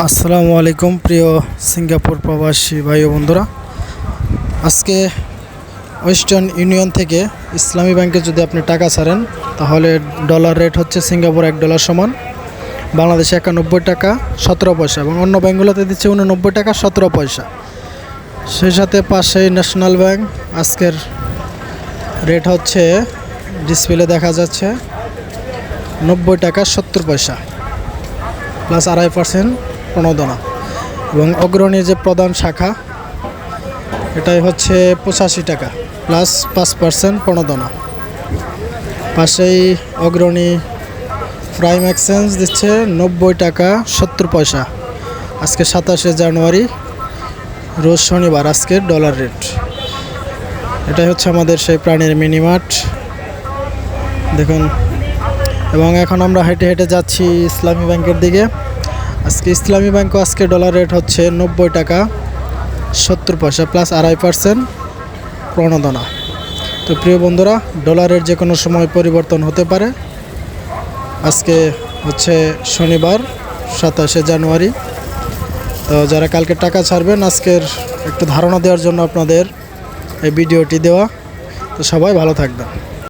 আসসালামু আলাইকুম প্রিয় সিঙ্গাপুর প্রবাসী ভাই ও বন্ধুরা। আজকে ওয়েস্টার্ন ইউনিয়ন থেকে ইসলামী ব্যাংকে যদি আপনি টাকা ছাড়েন তাহলে ডলার রেট হচ্ছে সিঙ্গাপুর $1 সমান বাংলাদেশে 91 টাকা 17 পয়সা এবং অন্য ব্যাংকগুলোতে দিচ্ছে 89 টাকা 17 পয়সা। সেই সাথে পাশেই ন্যাশনাল ব্যাংক, আজকের রেট হচ্ছে ডিসপ্লে দেখা যাচ্ছে 90 টাকা 70 পয়সা প্লাস 2.5% প্রণোদনা। এবং অগ্রণীর যে প্রধান শাখা এটাই হচ্ছে 85 টাকা প্লাস 5% প্রণোদনা। পাশেই অগ্রণী প্রাইম এক্সচেঞ্জ দিচ্ছে 90 টাকা 70 পয়সা। আজকে 27শে জানুয়ারি, রোজ শনিবার, আজকের ডলার রেট। এটাই হচ্ছে আমাদের সেই প্রাণের মিনিমার্ট দেখুন। এবং এখন আমরা হেঁটে হেঁটে যাচ্ছি ইসলামী ব্যাংকের দিকে। আজকে ইসলামী ব্যাংকও আজকে ডলার রেট হচ্ছে 90 টাকা 70 পয়সা প্লাস 2.5% প্রণোদনা। তো প্রিয় বন্ধুরা, ডলারের যে কোনো সময় পরিবর্তন হতে পারে। আজকে হচ্ছে শনিবার 27শে জানুয়ারি। তো যারা কালকে টাকা ছাড়বেন, আজকের একটু ধারণা দেওয়ার জন্য আপনাদের এই ভিডিওটি দেওয়া। তো সবাই ভালো থাকবেন।